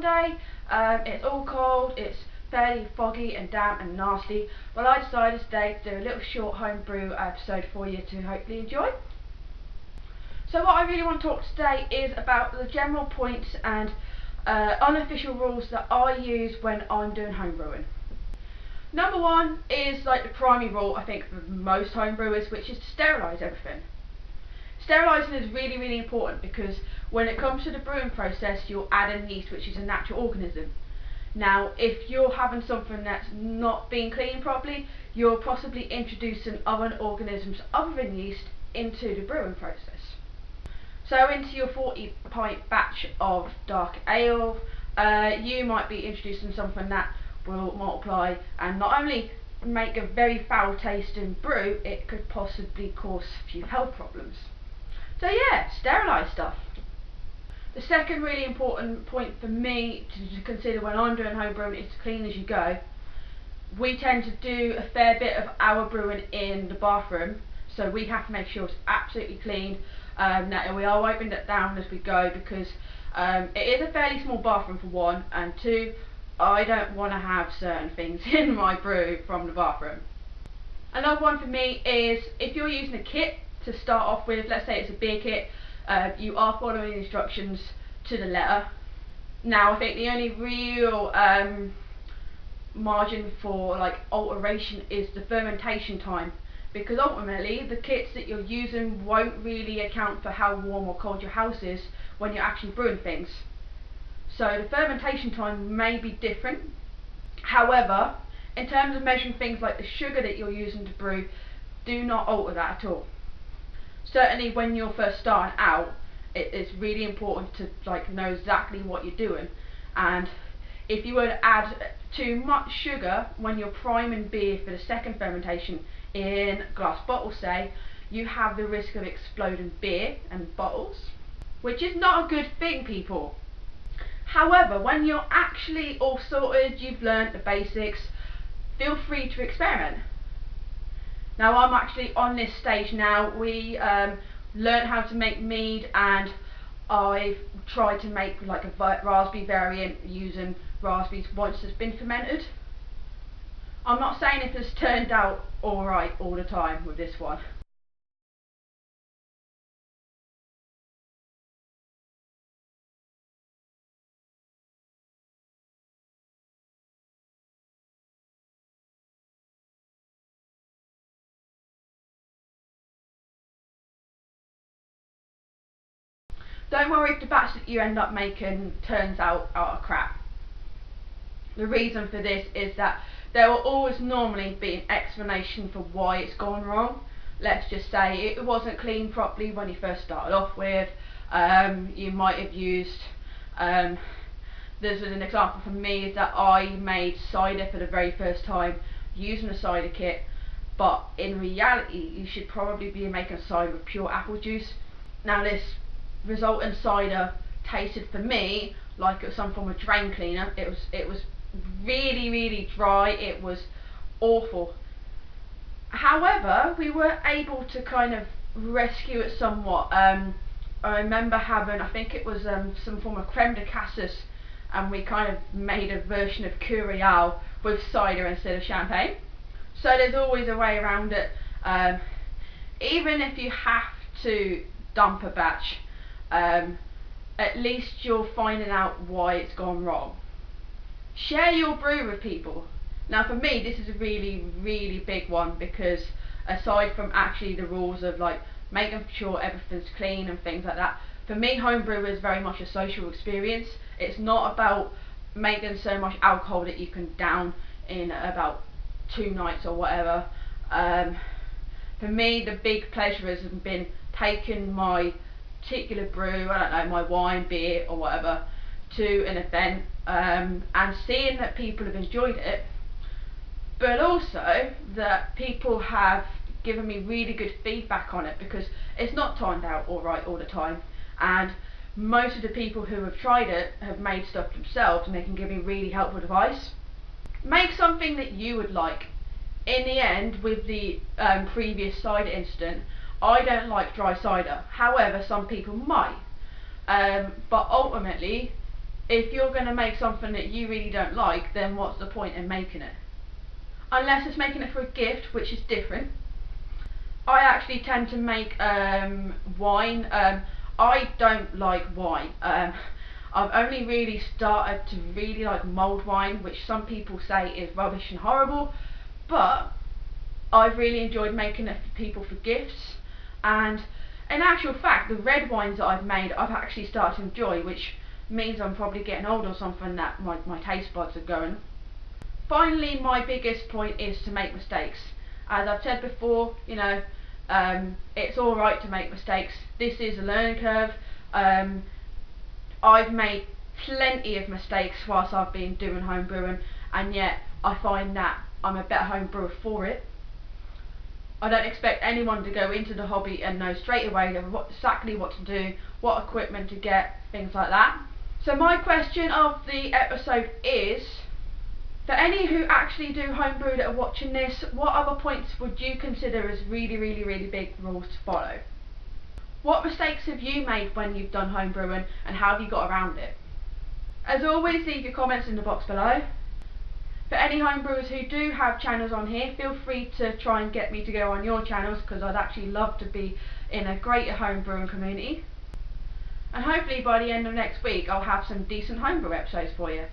Sunday, it's all cold, it's fairly foggy and damp and nasty, but I decided today to do a little short homebrew episode for you to hopefully enjoy. So what I really want to talk today is about the general points and unofficial rules that I use when I'm doing homebrewing. Number one is like the primary rule, I think, for most homebrewers, which is to sterilise everything. Sterilising is really, really important because when it comes to the brewing process, you're adding yeast, which is a natural organism. Now, if you're having something that's not being cleaned properly, you're possibly introducing other organisms other than yeast into the brewing process. So into your 40 pint batch of dark ale, you might be introducing something that will multiply and not only make a very foul tasting brew, it could possibly cause a few health problems. So yeah, sterilise stuff. The second really important point for me to consider when I'm doing homebrewing is to clean as you go. We tend to do a fair bit of our brewing in the bathroom, so we have to make sure it's absolutely clean. That we are wiping it down as we go because it is a fairly small bathroom for one, and two, I don't want to have certain things in my brew from the bathroom. Another one for me is if you're using a kit to start off with, let's say it's a beer kit, you are following the instructions to the letter. Now I think the only real margin for like alteration is the fermentation time, because ultimately the kits that you're using won't really account for how warm or cold your house is when you're actually brewing things. So the fermentation time may be different. However, in terms of measuring things like the sugar that you're using to brew, do not alter that at all. Certainly when you're first starting out, it's really important to know exactly what you're doing, and if you were to add too much sugar when you're priming beer for the second fermentation in glass bottles, say, you have the risk of exploding beer and bottles, which is not a good thing, people. However, when you're actually all sorted, you've learnt the basics, feel free to experiment. Now I'm actually on this stage now. We learned how to make mead, and I've tried to make like a raspberry variant using raspberries once it's been fermented. I'm not saying it has turned out alright all the time with this one. Don't worry if the batch that you end up making turns out utter crap. The reason for this is that there will always normally be an explanation for why it's gone wrong. Let's just say it wasn't cleaned properly when you first started off with. You might have used, this is an example for me, is that I made cider for the very first time using a cider kit, but in reality you should probably be making cider with pure apple juice. Now this resultant cider tasted for me like it was some form of drain cleaner. It was really, really dry. It was awful. However, we were able to kind of rescue it somewhat. I remember having, I think it was some form of creme de cassis, and we kind of made a version of Curial with cider instead of champagne. So there's always a way around it. Even if you have to dump a batch, at least you're finding out why it's gone wrong. Share your brew with people. Now for me this is a really, really big one, because aside from actually the rules of like making sure everything's clean and things like that, for me homebrew is very much a social experience. It's not about making so much alcohol that you can down in about 2 nights or whatever. For me the big pleasure has been taking my particular brew, I don't know, my wine, beer or whatever, to an event and seeing that people have enjoyed it, but also that people have given me really good feedback on it, because it's not turned out alright all the time, and most of the people who have tried it have made stuff themselves and they can give me really helpful advice. Make something that you would like. In the end, with the previous cider incident, I don't like dry cider, however some people might, but ultimately If you're going to make something that you really don't like, then what's the point in making it? Unless it's making it for a gift, which is different. I actually tend to make wine. I don't like wine. I've only really started to really like mulled wine, which some people say is rubbish and horrible, but I've really enjoyed making it for people for gifts. And in actual fact, the red wines that I've made, I've actually started to enjoy, which means I'm probably getting old or something, that my taste buds are going. Finally, my biggest point is to make mistakes. As I've said before, it's alright to make mistakes. This is a learning curve. I've made plenty of mistakes whilst I've been doing homebrewing, and yet I find that I'm a better homebrewer for it. I don't expect anyone to go into the hobby and know straight away exactly what to do, what equipment to get, things like that. So my question of the episode is, for any who actually do homebrew that are watching this, what other points would you consider as really, really, really big rules to follow? What mistakes have you made when you've done homebrewing, and how have you got around it? As always, leave your comments in the box below. For any homebrewers who do have channels on here, feel free to try and get me to go on your channels, because I'd actually love to be in a greater homebrewing community. And hopefully by the end of next week I'll have some decent homebrew episodes for you.